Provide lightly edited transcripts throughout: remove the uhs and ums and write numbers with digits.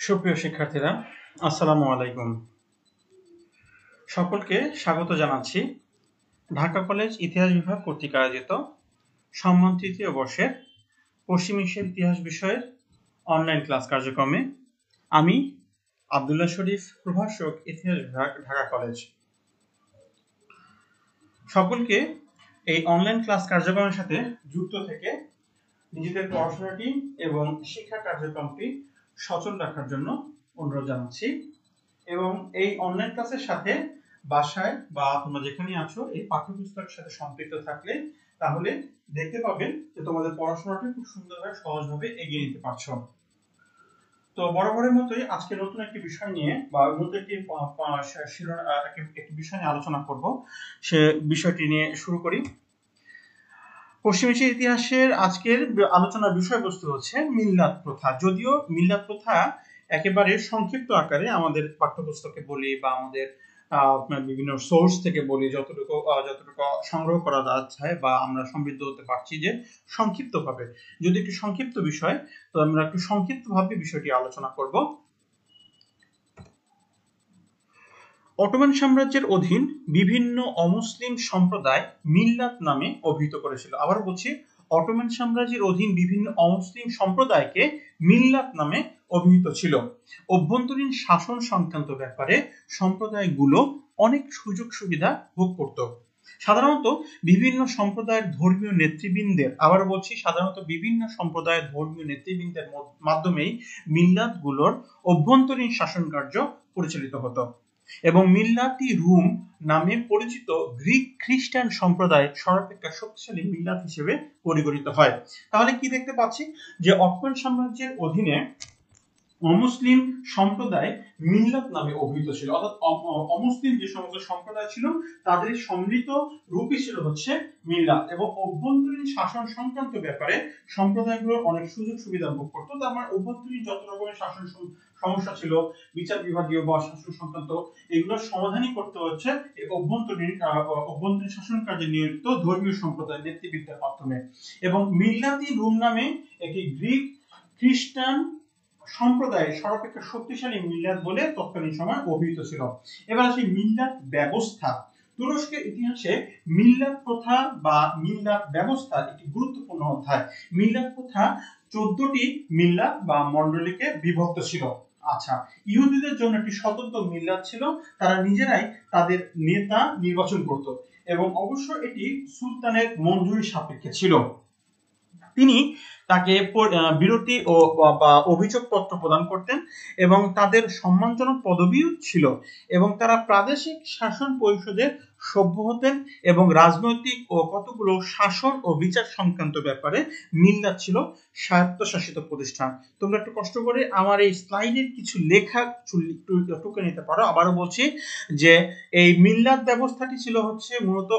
সুপ্রিয় শিক্ষার্থীরা, আসসালামু আলাইকুম। সকলকে স্বাগত জানাচ্ছি ঢাকা কলেজ ইতিহাস বিভাগ কর্তৃক আয়োজিত সম্মান তৃতীয় বর্ষের পশ্চিম এশিয়ার ইতিহাস বিষয়ের অনলাইন ক্লাস কার্যক্রমে। আমি আব্দুল্লাহ শরীফ, প্রভাষক, ইতিহাস বিভাগ, ঢাকা কলেজ। সকলকে এই অনলাইন ক্লাস কার্যক্রমের সাথে যুক্ত থেকে নিজেদের পড়াশোনাটি এবং শিক্ষা কার্যক্রমটি সচল রাখার জন্য অনুরোধ জানাচ্ছি। এবং এই অনলাইন ক্লাসের সাথে বাসায় বা তোমরা যেখানে আছো এই পাঠ্যপুস্তকের সাথে সম্পৃক্ত থাকলে তাহলে দেখতে পাবেন যে তোমাদের পড়াশোনাটা খুব সুন্দরভাবে সহজভাবে এগিয়ে নিতে পারছো। তো বরাবরের মতোই আজকে নতুন একটি বিষয় নিয়ে বা নতুন একটি বিষয় নিয়ে আলোচনা করব। সে বিষয়টি নিয়ে শুরু করি। পশ্চিম এশিয়ার ইতিহাসের আজকের আলোচনার বিষয়বস্তু হচ্ছে মিল্লাত প্রথা। যদিও মিল্লাত প্রথা একেবারে সংক্ষিপ্ত আকারে আমাদের পাঠ্যপুস্তকে বলি বা আমাদের বিভিন্ন সোর্স থেকে বলি, যতটুকু সংগ্রহ করা যাচ্ছে বা আমরা সমৃদ্ধ হতে পারছি যে সংক্ষিপ্তভাবে, যদি একটু সংক্ষিপ্ত বিষয়, তো আমরা একটু সংক্ষিপ্তভাবে বিষয়টি আলোচনা করব। অটোমান সাম্রাজ্যের অধীন বিভিন্ন অমুসলিম সম্প্রদায় মিল্লাত নামে অভিহিত করেছিল। আবার বলছি, অটোমান সাম্রাজ্যের অধীন বিভিন্ন অমুসলিম সম্প্রদায়কে মিল্লাত নামে অভিহিত ছিল। অভ্যন্তরীণ শাসন সংক্রান্ত ব্যাপারে সম্প্রদায়গুলো অনেক সুযোগ সুবিধা ভোগ করত। সাধারণত বিভিন্ন সম্প্রদায়ের ধর্মীয় নেতৃবৃন্দের মাধ্যমেই মিল্লাত গুলোর অভ্যন্তরীণ শাসন কার্য পরিচালিত হতো এবং মিল্লাতি রুম নামে পরিচিত গ্রিক খ্রিস্টান সম্প্রদায় সর্বাপেক্ষা শক্তিশালী মিল্লাত হিসেবে পরিগণিত হয়। তাহলে কি দেখতে পাচ্ছি যে অটোমান সাম্রাজ্যের অধীনে অমুসলিম সম্প্রদায় মিল্লাত নামে অভিহিত ছিল, অর্থাৎ অমুসলিম যে সমস্ত সম্প্রদায় ছিল তাদের সম্মিলিত রূপই ছিল হচ্ছে মিল্লাত, এবং অভ্যন্তরীণ শাসন সংক্রান্ত ব্যাপারে সম্প্রদায়গুলোর অনেক সুযোগ সুবিধা ভোগ করতো। তার মানে অভ্যন্তরীণ যত রকমের শাসন সমস্যা ছিল, বিচার বিভাগীয় বা শাসন সংক্রান্ত, এগুলোর সমাধানই করতে হচ্ছে এই অভ্যন্তরীণ শাসন কার্যে নিয়োজিত ধর্মীয় সম্প্রদায় নেতৃবৃন্দের মাধ্যমে। এবং মিল্লাতি রুম নামে একটি গ্রিক খ্রিস্টান সম্প্রদায় সর্বাপেক্ষা শক্তিশালী মিল্লাত বলে তৎকালীন সময় অভিহিত ছিল। এবার আসি মিল্লাত ব্যবস্থা। তুরস্কের ইতিহাসে মিল্লাত প্রথা বা মিল্লাত ব্যবস্থা একটি গুরুত্বপূর্ণ অধ্যায়। মিল্লাত প্রথা 14টি মিল্লাত বা মণ্ডলীকে বিভক্ত ছিল। আচ্ছা, ইহুদিদের জন্য একটি স্বতন্ত্র মিল্লাত ছিল, তারা নিজেরাই তাদের নেতা নির্বাচন করত এবং অবশ্য এটি সুলতানের মঞ্জুরি সাপেক্ষে ছিল। তিনি তাকে বিরতি ও বা অভিযোগ পত্র প্রদান করতেন এবং তাদের সম্মানজনক পদবিও ছিল, এবং তারা প্রাদেশিক শাসন পরিষদের সভ্য হতেন এবং রাজনৈতিক ও কতগুলো শাসন ও বিচার সংক্রান্ত ব্যাপারে মিল্লাত ছিল স্বায়ত্তশাসিত প্রতিষ্ঠান। তোমরা একটু কষ্ট করে আমার এই স্লাইডের কিছু লেখা টুকে নিতে পারো। আবারও বলছি যে এই মিল্লাত ব্যবস্থাটি ছিল হচ্ছে মূলত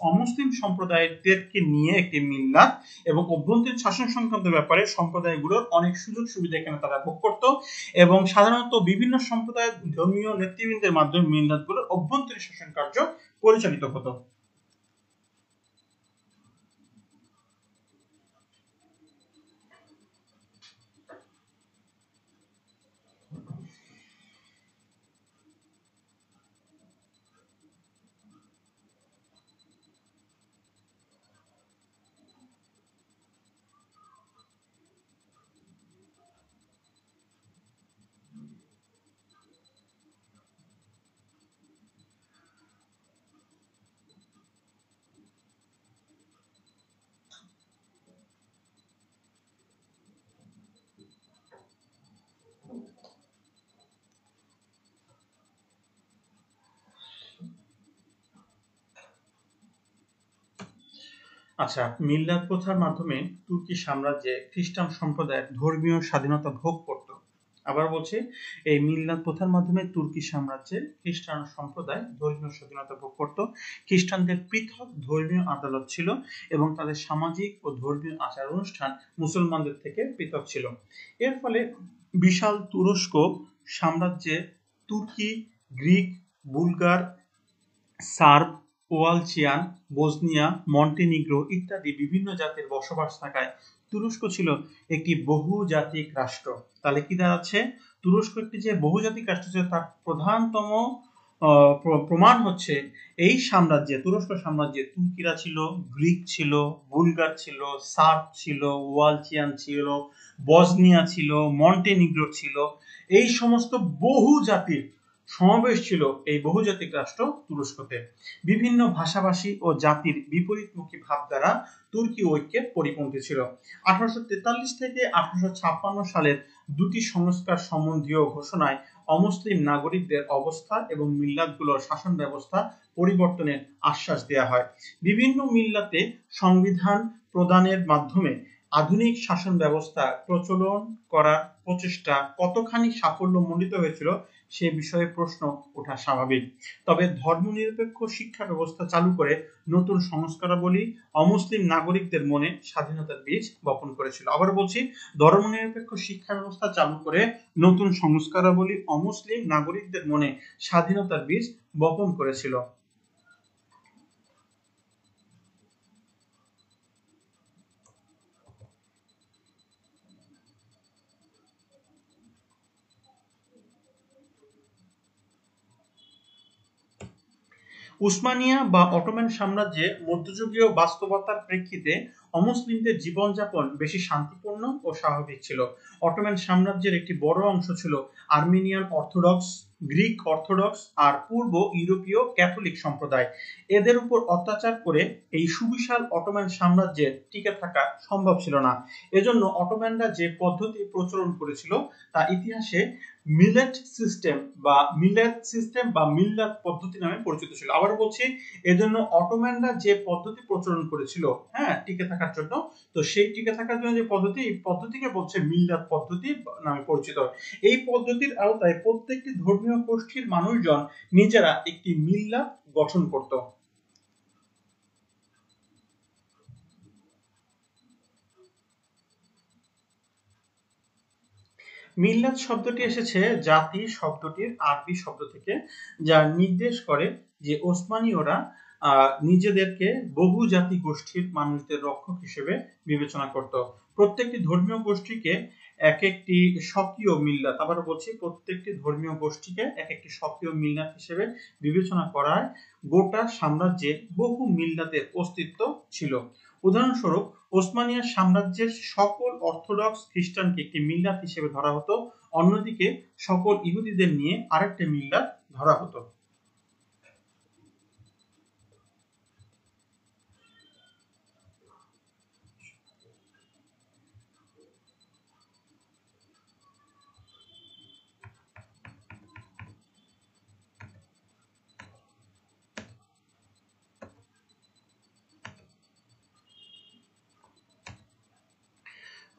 অমুসলিম সম্প্রদায়দেরকে নিয়ে একটি মিল্লাত, এবং অভ্যন্তরীণ শাসন সংক্রান্ত ব্যাপারে সম্প্রদায়গুলোর অনেক সুযোগ সুবিধা এখানে তারা ভোগ করত, এবং সাধারণত বিভিন্ন সম্প্রদায়ের ধর্মীয় নেতৃবৃন্দের মাধ্যমে মিল্লাতগুলোর অভ্যন্তরীণ শাসন কার্য পরিচালিত হতো। আচ্ছা, মিল্লাত প্রথার মাধ্যমে তুর্কি সাম্রাজ্যে খ্রিস্টান সম্প্রদায়ের ধর্মীয় স্বাধীনতা ভোগ করত। আবার বলছি, এই মিল্লাত প্রথার মাধ্যমে তুর্কি সাম্রাজ্যে খ্রিস্টান সম্প্রদায় ধর্মীয় স্বাধীনতা ভোগ করত। খ্রিস্টানদের পৃথক ধর্মীয় আদালত ছিল এবং তাদের সামাজিক ও ধর্মীয় আচার অনুষ্ঠান মুসলমানদের থেকে পৃথক ছিল। এর ফলে বিশাল তুরস্ক সাম্রাজ্যে তুর্কি, Greek, Bulgar, Serb, Wallachian, Bosnia, Montenegro ইত্যাদি বিভিন্ন জাতির বসবাস থাকায় তুরস্ক ছিল একটি বহুজাতিক রাষ্ট্র। তাহলে কি দাঁড়াচ্ছে? তুরস্ক একটি যে বহুজাতিক রাষ্ট্র ছিল তার প্রধানতম প্রমাণ হচ্ছে এই সাম্রাজ্যে, তুরস্ক সাম্রাজ্যে তুর্কিরা ছিল, গ্রিক ছিল, বুলগার ছিল, সার্ব ছিল, ওয়ালচিয়ান ছিল, বসনিয়া ছিল, মন্টেনিগ্রো ছিল। এই সমস্ত বহু জাতির সমাবেশ ছিল এই বহুজাতিক রাষ্ট্র তুরস্কতে। বিভিন্ন ভাষাভাষী ও জাতির বিপরীতমুখী ভাবধারা তুর্কি ঐক্যের পরিপন্থী ছিল। 1843 থেকে 1856 সালের দুটি সংস্কার সম্বন্ধীয় ঘোষণায় অমুসলিম নাগরিকদের অবস্থা এবং মিল্লাতগুলোর শাসন ব্যবস্থা পরিবর্তনের আশ্বাস দেওয়া হয়। বিভিন্ন মিল্লাতে সংবিধান প্রদানের মাধ্যমে আধুনিক শাসন ব্যবস্থা প্রচলন করার প্রচেষ্টা কতখানি সাফল্যমণ্ডিত হয়েছিল সে বিষয়ে প্রশ্ন ওঠা স্বাভাবিক। তবে ধর্মনিরপেক্ষ শিক্ষা ব্যবস্থা চালু করে নতুন সংস্কারাবলী অমুসলিম নাগরিকদের মনে স্বাধীনতার বীজ বপন করেছিল। আবার বলছি, ধর্মনিরপেক্ষ শিক্ষা ব্যবস্থা চালু করে নতুন সংস্কারাবলী অমুসলিম নাগরিকদের মনে স্বাধীনতার বীজ বপন করেছিল। উসমানিয়া বা অটোমান সাম্রাজ্যে মধ্যযুগীয় বাস্তবতার প্রেক্ষিতে অমুসলিমদের জীবনযাপন বেশি শান্তিপূর্ণ ও স্বাভাবিক ছিল। অটোমান সাম্রাজ্যের একটি বড় অংশ ছিল আর্মেনিয়ান অর্থোডক্স, গ্রিক অর্থোডক্স আর পূর্ব ইউরোপীয় ক্যাথলিক সম্প্রদায়। এদের উপর অত্যাচার করে এই সুবিশাল অটোমান সাম্রাজ্যের টিকে থাকা সম্ভব ছিল না। এজন্য অটোম্যানরা যে পদ্ধতি প্রচলন করেছিল তা ইতিহাসে মিলেট সিস্টেম বা মিল্লাত পদ্ধতি নামে পরিচিত ছিল। আবার বলছি, এজন্য অটোম্যানরা যে পদ্ধতি প্রচলন করেছিল, হ্যাঁ, টিকে থাকার জন্য, তো সেই টিকে থাকার জন্য যে পদ্ধতি, এই পদ্ধতিকে বলছে মিল্লাত পদ্ধতি নামে পরিচিত। এই পদ্ধতির আওতায় প্রত্যেকটি ধর্মীয় গোষ্ঠীর মানুষজন নিজেরা একটি মিল্লাত গঠন করত। মিল্লাত শব্দটি এসেছে জাতি শব্দটির আরবি শব্দ থেকে, যা নির্দেশ করে যে ওসমানীয়রা নিজেদেরকে বহু জাতি গোষ্ঠীর মানুষদের রক্ষক হিসেবে বিবেচনা করত। প্রত্যেকটি ধর্মীয় গোষ্ঠীকে এক একটি স্বকীয় মিল্লাত, আবার বলছি, প্রত্যেকটি ধর্মীয় গোষ্ঠীকে এক একটি স্বকীয় মিল্লাত হিসেবে বিবেচনা করায় গোটা সাম্রাজ্যে বহু মিল্লাতের অস্তিত্ব ছিল। উদাহরণস্বরূপ, ওসমানিয়া সাম্রাজ্যের সকল অর্থোডক্স খ্রিস্টানকে একটি মিল্লাত হিসেবে ধরা হতো, অন্যদিকে সকল ইহুদিদের নিয়ে আরেকটি মিল্লাত ধরা হতো।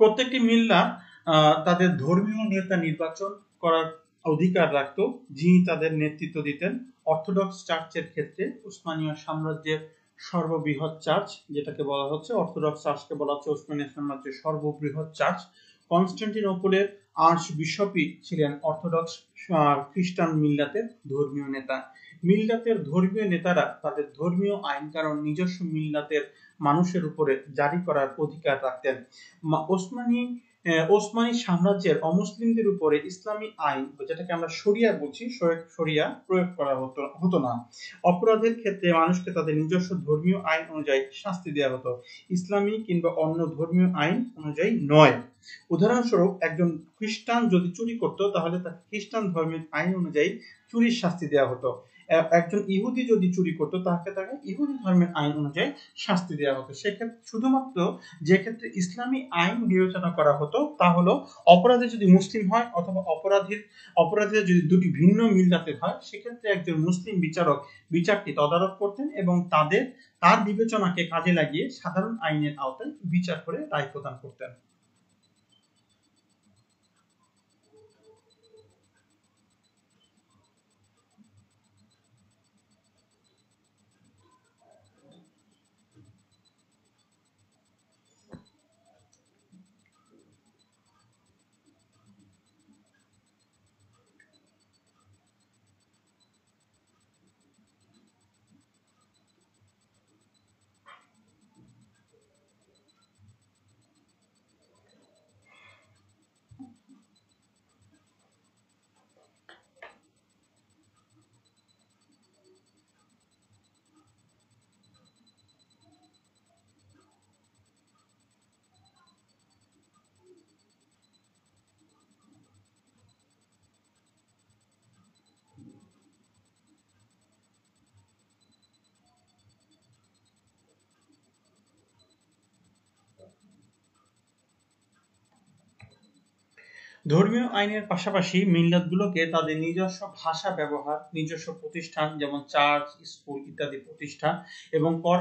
প্রত্যেকটি মিল্লাত তাদের ধর্মীয় নেতা নির্বাচন করার অধিকার রাখত, যিনি তাদের নেতৃত্ব দিতেন। অর্থোডক্স চার্চের ক্ষেত্রে উসমানীয় সাম্রাজ্যের সর্ববৃহৎ চার্চ, যেটাকে বলা হচ্ছে অর্থোডক্স চার্চকে বলা হচ্ছে উসমানীয় সাম্রাজ্যের সর্ববৃহৎ চার্চ, কনস্টান্টিনোপলের আর্চ বিশপই ছিলেন অর্থোডক্স খ্রিস্টান মিল্লাতের ধর্মীয় নেতা। মিল্লাতের ধর্মীয় নেতারা তাদের ধর্মীয় আইন কানুন নিজস্ব মিল্লাতের মানুষের উপরে জারি করার অধিকার রাখতেন। ওসমানী সাম্রাজ্যের অমুসলিমদের উপরে ইসলামী আইন, যেটাকে আমরা শরিয়া বলছি, শরিয়া প্রয়োগ করা হতো না। অপরাধের ক্ষেত্রে মানুষকে তাদের নিজস্ব ধর্মীয় আইন অনুযায়ী শাস্তি দেওয়া হতো, ইসলামী কিংবা অন্য ধর্মীয় আইন অনুযায়ী নয়। উদাহরণস্বরূপ, একজন খ্রিস্টান যদি চুরি করত তাহলে তাকে খ্রিস্টান ধর্মের আইন অনুযায়ী চুরির শাস্তি দেওয়া হতো। একজন ইহুদি যদি চুরি করতো তাকে ইহুদি ধর্মের আইন অনুযায়ী শাস্তি দেওয়া হতো। সেক্ষেত্রে শুধুমাত্র যে ক্ষেত্রে ইসলামী আইন বিবেচনা করা হতো তা হলো, অপরাধী যদি মুসলিম হয় অথবা অপরাধীরা যদি দুটি ভিন্ন মিল্লাতের হয়, সেক্ষেত্রে একজন মুসলিম বিচারক বিচারটি তদারক করতেন এবং তার বিবেচনাকে কাজে লাগিয়ে সাধারণ আইনের আওতায় বিচার করে রায় প্রদান করতেন। ধর্মীয় আইনের পাশাপাশি মিল্লাতগুলোকে তাদের নিজস্ব ভাষা ব্যবহার, নিজস্ব প্রতিষ্ঠান যেমন চার্চ, স্কুল ইত্যাদি প্রতিষ্ঠা এবং কর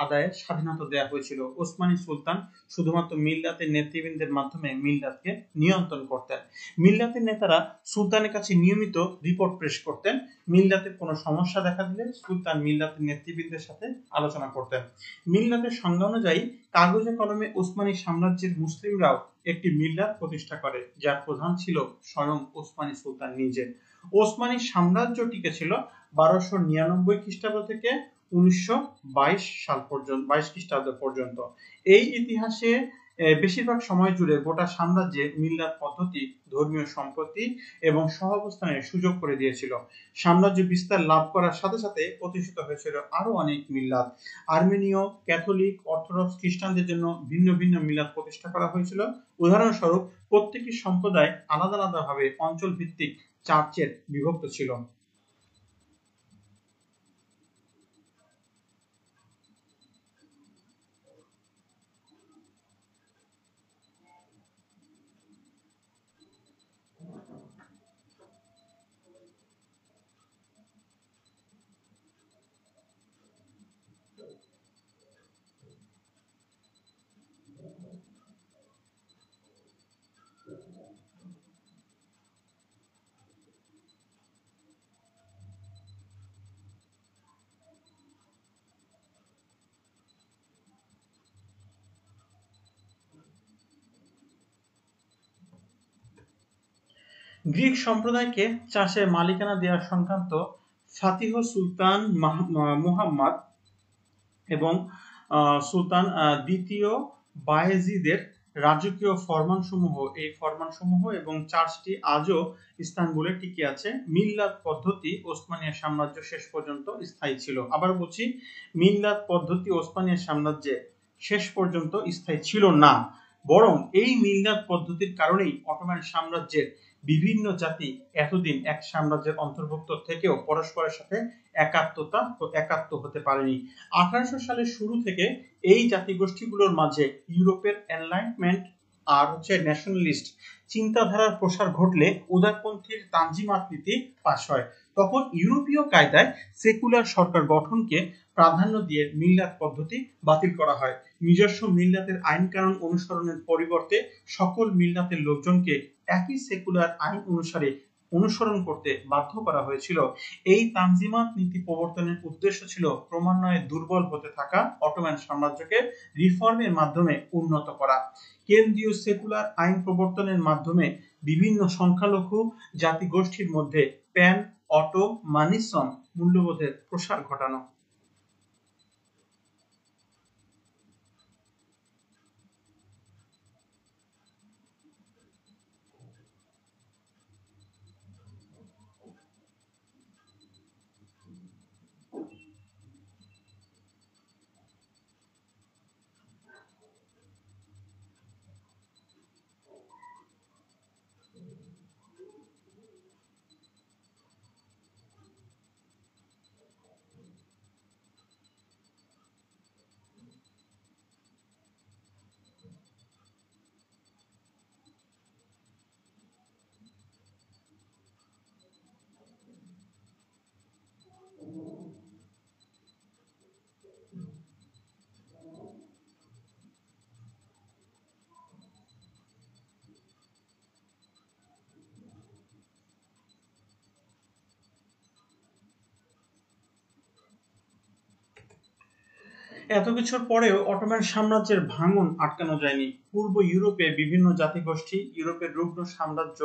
আদায়ের স্বাধীনতা দেওয়া হয়েছিল। ওসমানী সুলতান শুধুমাত্র মিল্লাতের নেতৃবৃন্দের মাধ্যমে মিল্লাতকে নিয়ন্ত্রণ করতেন। মিল্লাতের নেতারা সুলতানের কাছে নিয়মিত রিপোর্ট পেশ করতেন। মিল্লাতের কোনো সমস্যা দেখা দিলে সুলতান মিল্লাতের নেতৃবৃন্দের সাথে আলোচনা করতেন। মিল্লাতের সংজ্ঞা অনুযায়ী কাগজে কলমে ওসমানী সাম্রাজ্যের মুসলিমরাও একটি মিল্লাত প্রতিষ্ঠা করে, যার প্রধান ছিল স্বয়ং ওসমানী সুলতান নিজে। ওসমানী সাম্রাজ্য টিকেছিল 1299 খ্রিস্টাব্দ থেকে 1922 সাল পর্যন্ত, 22 খ্রিস্টাব্দ পর্যন্ত। এই ইতিহাসে বেশিরভাগ সময় জুড়ে গোটা সাম্রাজ্যে মিল্লাত পদ্ধতি ধর্মীয় সম্প্রীতি এবং সহাবস্থানের সুযোগ করে দিয়েছিল। সাম্রাজ্য বিস্তার লাভ করার সাথে সাথে প্রতিষ্ঠিত হয়েছিল আরো অনেক মিল্লাত। আর্মেনীয়, ক্যাথলিক, অর্থোডক্স খ্রিস্টানদের জন্য ভিন্ন ভিন্ন মিল্লাত প্রতিষ্ঠা করা হয়েছিল। উদাহরণস্বরূপ প্রত্যেকটি সম্প্রদায় আলাদা আলাদাভাবে অঞ্চল ভিত্তিক চার্চের বিভক্ত ছিল। গ্রিক সম্প্রদায়কে চাষের মালিকানা দেওয়া সংক্রান্ত ফাতিহ সুলতান মুহাম্মদ এবং সুলতান দ্বিতীয় বায়েজিদের রাজকীয় ফরমানসমূহ, এই ফরমানসমূহ এবং চার্চটি আজও ইস্তানবুলে টিকে আছে। মিল্লাত পদ্ধতি ওসমানিয়া সাম্রাজ্য শেষ পর্যন্ত স্থায়ী ছিল। আবার বলছি, মিল্লাত পদ্ধতি ওসমানিয়া সাম্রাজ্যে শেষ পর্যন্ত স্থায়ী ছিল না, বরং এই মিল্লাত পদ্ধতির কারণেই অটোমান সাম্রাজ্যের বিভিন্ন জাতি এতদিন এক সাম্রাজ্যের অন্তর্ভুক্ত থেকেও পরস্পরের সাথে একাত্ম হতে পারেনি। 1800 সালের শুরু থেকে এই জাতিগোষ্ঠীগুলোর মাঝে ইউরোপের এনলাইটমেন্ট আর ন্যাশনালিস্ট চিন্তাধারার প্রসার ঘটলে উদারপন্থীর তানজিমাত নীতি পাশ হয়। তখন ইউরোপীয় কায়দায় সেকুলার সরকার গঠনকে প্রাধান্য দিয়ে মিল্লাত পদ্ধতি বাতিল করা হয়। নিজস্ব মিল্লাতের আইন কানুন অনুসরণের পরিবর্তে সকল মিল্লাতের লোকজনকে একই সেকুলার আইন অনুসরণ করতে বাধ্য করা হয়েছিল। এই তানজিমাত নীতি প্রবর্তনের উদ্দেশ্য ছিল ক্রমান্বয়ে দুর্বল হতে থাকা অটোমান সাম্রাজ্যকে রিফর্মের মাধ্যমে উন্নত করা। কেন্দ্রীয় সেকুলার আইন প্রবর্তনের মাধ্যমে বিভিন্ন সংখ্যালঘু জাতিগোষ্ঠীর মধ্যে প্যান অটোমানিজম মূল্যবোধের প্রসার ঘটানো। এত কিছুর পরেও অটোমান সাম্রাজ্যের ভাঙন আটকানো যায়নি। পূর্ব ইউরোপে বিভিন্ন জাতিগোষ্ঠী ইউরোপের রুগ্ন সাম্রাজ্য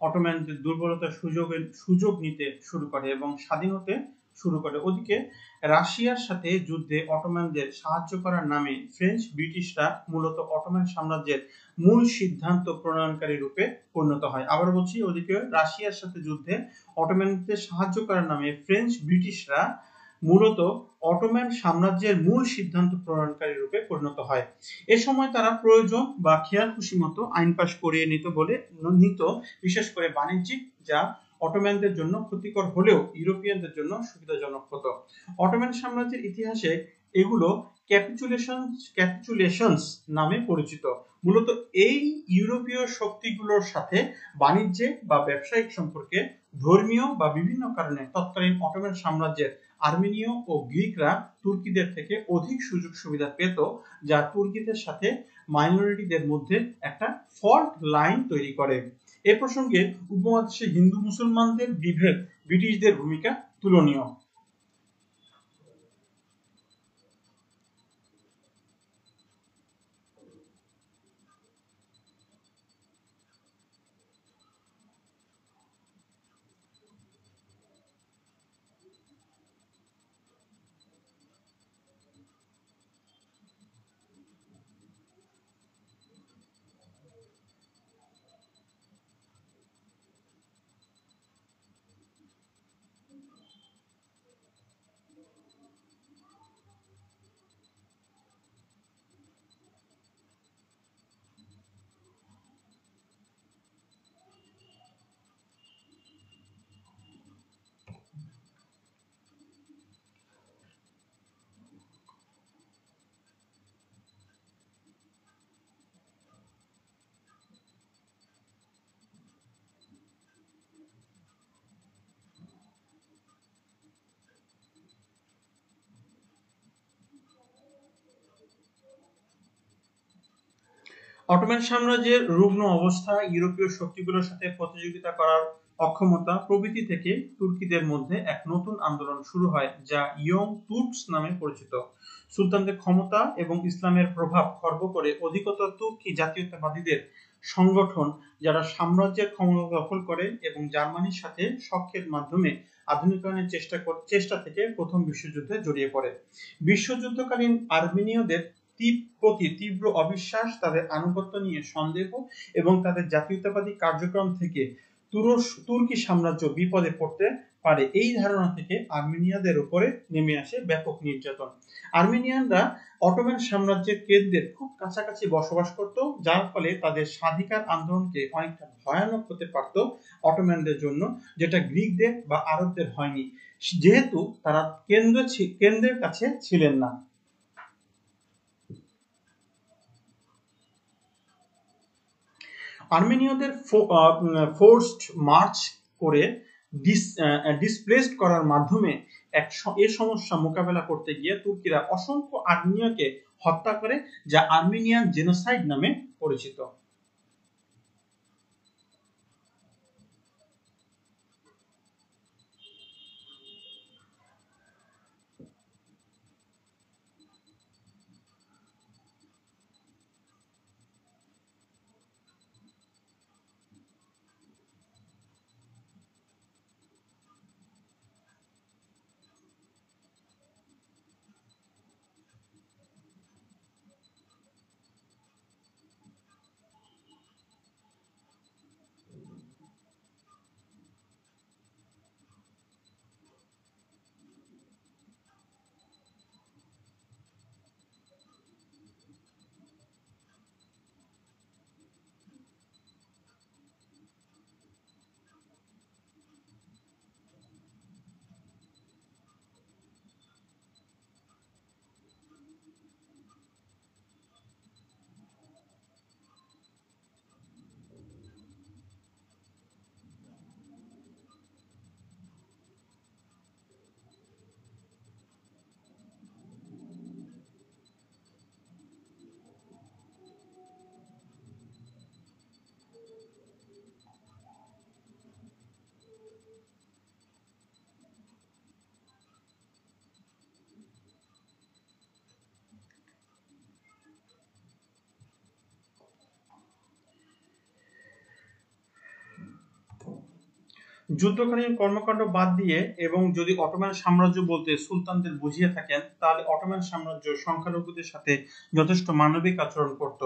অটোম্যানদের দুর্বলতার সুযোগ নিতে শুরু করে এবং স্বাধীন হতে শুরু করে। ওদিকে রাশিয়ার সাথে যুদ্ধে অটোম্যানদের সাহায্য করার নামে ফ্রেঞ্চ ব্রিটিশরা মূলত অটোম্যান সাম্রাজ্যের মূল সিদ্ধান্ত প্রণয়নকারী রূপে পরিণত হয়। আবার বলছি, ওদিকে রাশিয়ার সাথে যুদ্ধে অটোম্যানদের সাহায্য করার নামে ফ্রেঞ্চ ব্রিটিশরা মূলত অটোম্যান সাম্রাজ্যের মূল সিদ্ধান্ত প্রণয়নকারী রূপে পরিণত হয়। এ সময় তারা প্রয়োজন বা খেয়াল খুশি মতো আইন পাশ করিয়ে নিত, বিশেষ করে বাণিজ্যিক, যা অটোম্যানদের জন্য ক্ষতিকর হলেও ইউরোপিয়ানদের জন্য সুবিধাজনক হতো। অটোম্যান সাম্রাজ্যের ইতিহাসে এগুলো ক্যাপিচুলেশনস নামে পরিচিত। মূলত এই ইউরোপীয় শক্তিগুলোর সাথে বাণিজ্যে বা ব্যবসায়িক সম্পর্কে, ধর্মীয় বা বিভিন্ন কারণে তৎকালীন অটোমান সাম্রাজ্যের আর্মেনীয় ও গ্রিকরা তুর্কিদের থেকে অধিক সুযোগ সুবিধা পেত, যা তুর্কিদের সাথে মাইনরিটিদের মধ্যে একটা ফল্ট লাইন তৈরি করে। এ প্রসঙ্গে উপমহাদেশে হিন্দু মুসলমানদের বিভেদ ব্রিটিশদের ভূমিকা তুলনীয়। অটোমান সাম্রাজ্যের রুগ্ন অবস্থা, ইউরোপীয় শক্তিগুলোর সাথে প্রতিযোগিতা করার অক্ষমতা প্রভৃতি থেকে তুর্কিদের মধ্যে এক নতুন আন্দোলন শুরু হয়, যা ইয়ং তুর্কস নামে পরিচিত। সুলতানদের ক্ষমতা এবং ইসলামের প্রভাব খর্ব করে অধিকতর তুর্কি জাতীয়তাবাদীদের সংগঠন, যারা সাম্রাজ্যের ক্ষমতা দখল করে এবং জার্মানির সাথে সখ্যের মাধ্যমে আধুনিকায়নের চেষ্টা থেকে প্রথম বিশ্বযুদ্ধে জড়িয়ে পড়ে। বিশ্বযুদ্ধকালীন আর্মেনীয়দের প্রতি তীব্র অবিশ্বাস, তাদের আনুগত্য নিয়ে সন্দেহ এবং তাদের জাতীয়তাবাদী কার্যক্রম থেকে তুর্কি সাম্রাজ্য বিপদে পড়তে পারে, এই ধারণা থেকে আর্মেনিয়াদের উপরে নেমে আসে ব্যাপক নির্যাতন। আর্মেনিয়ানরা অটোমান সাম্রাজ্যের কেন্দ্রের খুব কাছাকাছি বসবাস করত, যার ফলে তাদের স্বাধিকার আন্দোলনকে অনেকটা ভয়ানক হতে পারত অটোম্যানদের জন্য, যেটা গ্রিকদের বা আরবদের হয়নি, যেহেতু তারা কেন্দ্রের কাছে ছিলেন না। আর্মেনীয়দের ফোর্সড মার্চ করে ডিসপ্লেসড করার মাধ্যমে এ সমস্যা মোকাবেলা করতে গিয়ে তুর্কিরা অসংখ্য আর্মেনীয়কে হত্যা করে, যা আর্মেনিয়ান জেনোসাইড নামে পরিচিত। যুদ্ধকালীন কর্মকাণ্ড বাদ দিয়ে এবং যদি অটোমান সাম্রাজ্য বলতে সুলতানদের বুঝিয়ে থাকেন, তাহলে অটোমান সাম্রাজ্য সংখ্যালঘুদের সাথে যথেষ্ট মানবিক আচরণ করত।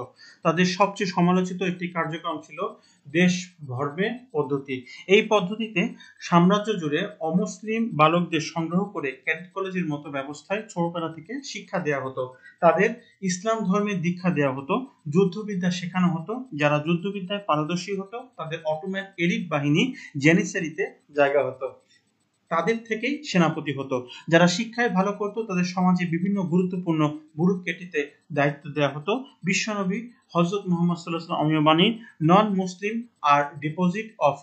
তাদের সবচেয়ে সমালোচিত একটি কার্যক্রম ছিল দেশ ধর্মে পদ্ধতি। এই পদ্ধতিতে সাম্রাজ্য জুড়ে অমুসলিম বালকদের সংগ্রহ করে ক্যাডেট কলেজের মতো ব্যবস্থায় ছোটবেলা থেকে শিক্ষা দেওয়া হতো। তাদের ইসলাম ধর্মের দীক্ষা দেওয়া হতো, যুদ্ধবিদ্যা শেখানো হতো। যারা যুদ্ধবিদ্যায় পারদর্শী হতো, তাদের অটোমান এলিট বাহিনী জেনিসারিতে জায়গা হতো। তাদের থেকেই সেনাপতি হতো। যারা শিক্ষায় ভালো করতো তাদের সমাজে বিভিন্ন গুরুত্বপূর্ণ ব্যুরোক্রেটিতে দায়িত্ব দেওয়া হতো। বিশ্বনবী হযরত মুহাম্মদ সাল্লাল্লাহু আলাইহি ওয়াসাল্লাম অমীয় বাণী, নন মুসলিম আর ডিপোজিট অফ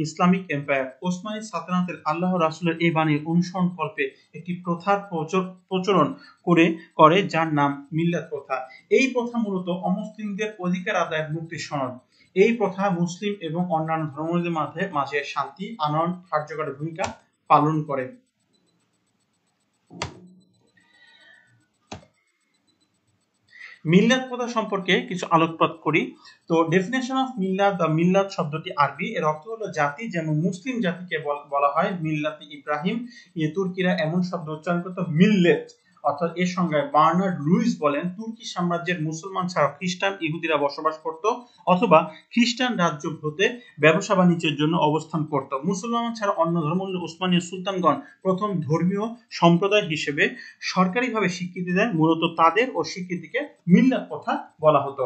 ইসলামিক এম্পায়ার। ওসমানী সালতানাতের আল্লাহ রাসূলের এই বাণীর অনুসরণ কল্পে একটি প্রথার প্রচলন করে যার নাম মিল্লাত প্রথা। এই প্রথা মূলত অমুসলিমদের অধিকার আদায়ের মুক্তির সনদ। এই প্রথা মুসলিম এবং অন্যান্য ধর্মাবলম্বীদের মাঝে শান্তি আনয়ন কার্যকরী ভূমিকা পালন করে। মিল্লাত প্রথা সম্পর্কে কিছু আলোকপাত করি। তো ডেফিনেশন অফ মিল্লাত বা মিল্লাত শব্দটি আরবি, এর অর্থ হলো জাতি। যেমন মুসলিম জাতিকে বলা হয় মিল্লাতে ইব্রাহিম। তুর্কিরা এমন শব্দ উচ্চারণ করত মিল্লেত, অর্থাৎ এর সংজ্ঞায় বার্নার্ড লুইস বলেন, তুর্কি সাম্রাজ্যের মুসলমান ছাড়াও খ্রিস্টান ইহুদিরা বসবাস করত অথবা খ্রিস্টান রাজ্য হতে ব্যবসা বাণিজ্যের জন্য অবস্থান করত। মুসলমান ছাড়া অন্য ধর্মাবলম্বী উসমানীয় সুলতানগণ প্রথম ধর্মীয় সম্প্রদায় হিসেবে সরকারিভাবে স্বীকৃতি দেন। মূলত তাদের ও স্বীকৃতিকে মিল্লাত প্রথা বলা হতো।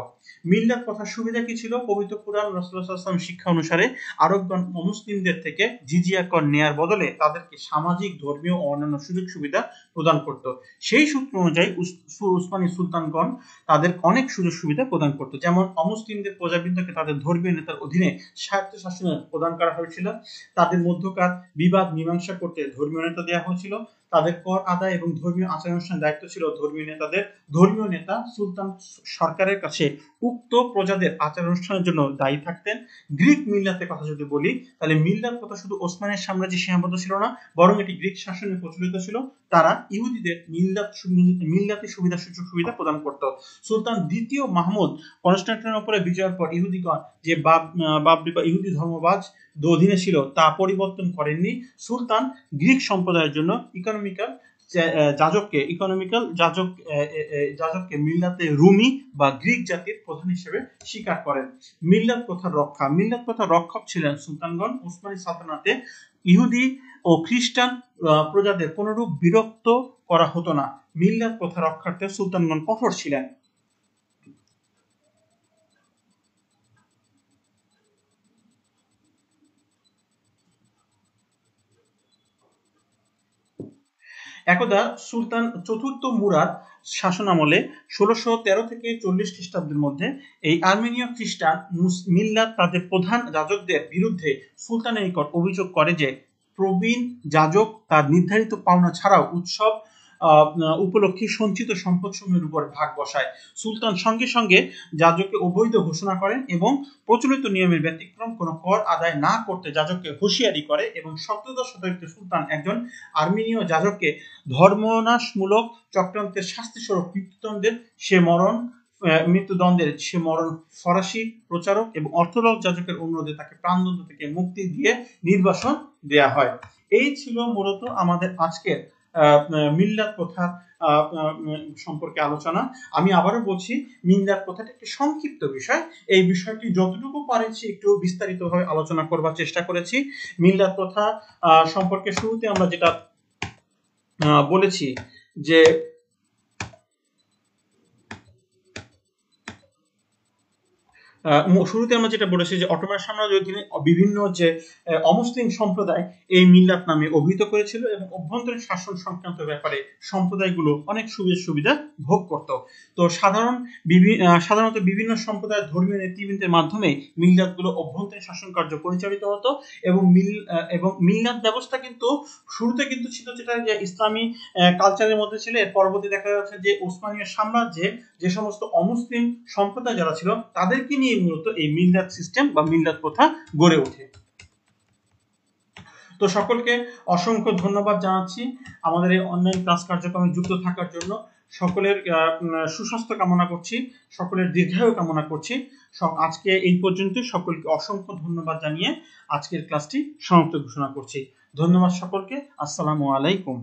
মিল্লাত প্রথার সুবিধা কি ছিল? পবিত্র কুরআন রাসূলুল্লাহ সাল্লাল্লাহু আলাইহি ওয়াসাল্লাম শিক্ষা অনুসারে আরবগণ অমুসলিমদের থেকে জিজিয়া কর নেয়ার বদলে তাদেরকে সামাজিক, ধর্মীয় ও অন্যান্য সুযোগ সুবিধা প্রদান করত। সেই সূত্র অনুযায়ী উসমানী সুলতানগণ তাদের অনেক সুযোগ সুবিধা প্রদান করত। যেমন অমুসলিমদের প্রজাবৃন্দকে তাদের ধর্মীয় নেতার অধীনে স্বায়ত্তশাসনের প্রদান করা হয়েছিল। তাদের মধ্যকার বিবাদ মীমাংসা করতে ধর্মীয় নেতা দেওয়া হয়েছিল। তাদের কর আদায় এবং ধর্মীয় আচার অনুষ্ঠানের দায়িত্ব ছিল ধর্মীয় নেতাদের। ধর্মীয় নেতা সুলতান সরকারের কাছে উক্ত প্রজাদের আচার অনুষ্ঠানের জন্য দায়ী থাকতেন। গ্রিক মিল্লাতের কথা যদি বলি, তাহলে মিল্লাত কথা শুধু ওসমানের সাম্রাজ্যে সীমাবদ্ধ ছিল না, বরং এটি গ্রিক শাসনে প্রচলিত ছিল। তারা ইহুদিদের মিল্লাতি সুযোগ সুবিধা প্রদান করত। সুলতান দ্বিতীয় মাহমুদ কনস্টান্টিনোপলে বিজয়ের পর ইহুদিগণ যে বাবরি বা ইহুদি ধর্মবাদ অধীনে ছিল তা পরিবর্তন করেননি। সুলতান গ্রিক সম্প্রদায়ের জন্য ইকোনমিক্যাল যাজককে মিল্লাতে রুমি বা গ্রিক জাতির প্রধান হিসেবে স্বীকার করেন। মিল্লাত প্রথার রক্ষা। মিল্লাত প্রথার রক্ষক ছিলেন সুলতানগণ। উসমানী সালতানাতে ইহুদি ও খ্রিস্টান প্রজাদের কোনরূপ বিরক্ত করা হতো না। মিল্লাত প্রথা রক্ষার্থে সুলতানগণ কঠোর ছিলেন। একদা সুলতান চতুর্থ মুরাদ শাসনামলে 1613 থেকে 40 খ্রিস্টাব্দের মধ্যে এই আর্মেনীয় খ্রিস্টান মিল্লাত তাদের প্রধান যাজকদের বিরুদ্ধে সুলতানের নিকট অভিযোগ করে যে প্রবীণ যাজক তার নির্ধারিত পাওনা ছাড়াও উৎসব উপলক্ষে সঞ্চিত সম্পদসমূহের উপর ভাগ বসায়। সুলতান সঙ্গে সঙ্গে যাজককে অবৈধ ঘোষণা করেন এবং প্রচলিত নিয়মের ব্যতিক্রম কোনো কর আদায় না করতে যাজককে হুঁশিয়ারি করে। এবং 17 শতাব্দীতে সুলতান একজন আর্মেনীয় যাজককে ধর্মনাশমূলক চক্রান্তের শাস্তিস্বরূপ মৃত্যুদণ্ডের ফরাসি প্রচারক এবং অর্থোডক্স যাজকের অনুরোধে তাকে প্রাণদণ্ড থেকে মুক্তি দিয়ে নির্বাসন দেয়া হয়। এই ছিল মূলত আমাদের আজকের মিল্লাত প্রথা সম্পর্কে আলোচনা। আমি আবারও বলছি, মিল্লাত প্রথাটা একটি সংক্ষিপ্ত বিষয়। এই বিষয়টি যতটুকু পারেছি একটু বিস্তারিতভাবে আলোচনা করবার চেষ্টা করেছি। মিল্লাত প্রথা সম্পর্কে শুরুতে আমরা যেটা বলেছি যে শুরুতে আমরা যেটা বলেছি যে অটোমান সাম্রাজ্যের অধীনে বিভিন্ন যে অমুসলিম সম্প্রদায় এই মিল্লাত নামে অভিহিত করেছিল এবং অভ্যন্তরীণ শাসন সংক্রান্ত ব্যাপারে সম্প্রদায়গুলো অনেক সুবিধা ভোগ করত। তো সাধারণত বিভিন্ন সম্প্রদায়ের ধর্মীয় নেতৃবৃন্দের মাধ্যমে মিল্লাতগুলো অভ্যন্তরীণ শাসন কার্য পরিচালিত হতো। এবং মিল্লাত ব্যবস্থা কিন্তু শুরুতে কিন্তু ছিল যেটা ইসলামী কালচারের মধ্যে ছিল। এর পরবর্তী দেখা যাচ্ছে যে ওসমানীয় সাম্রাজ্যে যে সমস্ত অমুসলিম সম্প্রদায় যারা ছিল তাদেরকে নিয়ে মূলত এই মিল্লাত সিস্টেম বা মিল্লাত প্রথা গড়ে ওঠে। তো সকলকে অসংখ্য ধন্যবাদ জানাচ্ছি আমাদের এই অনলাইন ক্লাস কার্যক্রমে যুক্ত থাকার জন্য। সকলের সুস্বাস্থ্য কামনা করছি, সকলের দীর্ঘায়ু কামনা করছি। আজকে এই পর্যন্ত, সকলকে অসংখ্য ধন্যবাদ জানিয়ে আজকের ক্লাসটি সমাপ্ত ঘোষণা করছি। ধন্যবাদ সকলকে। আসসালামু আলাইকুম।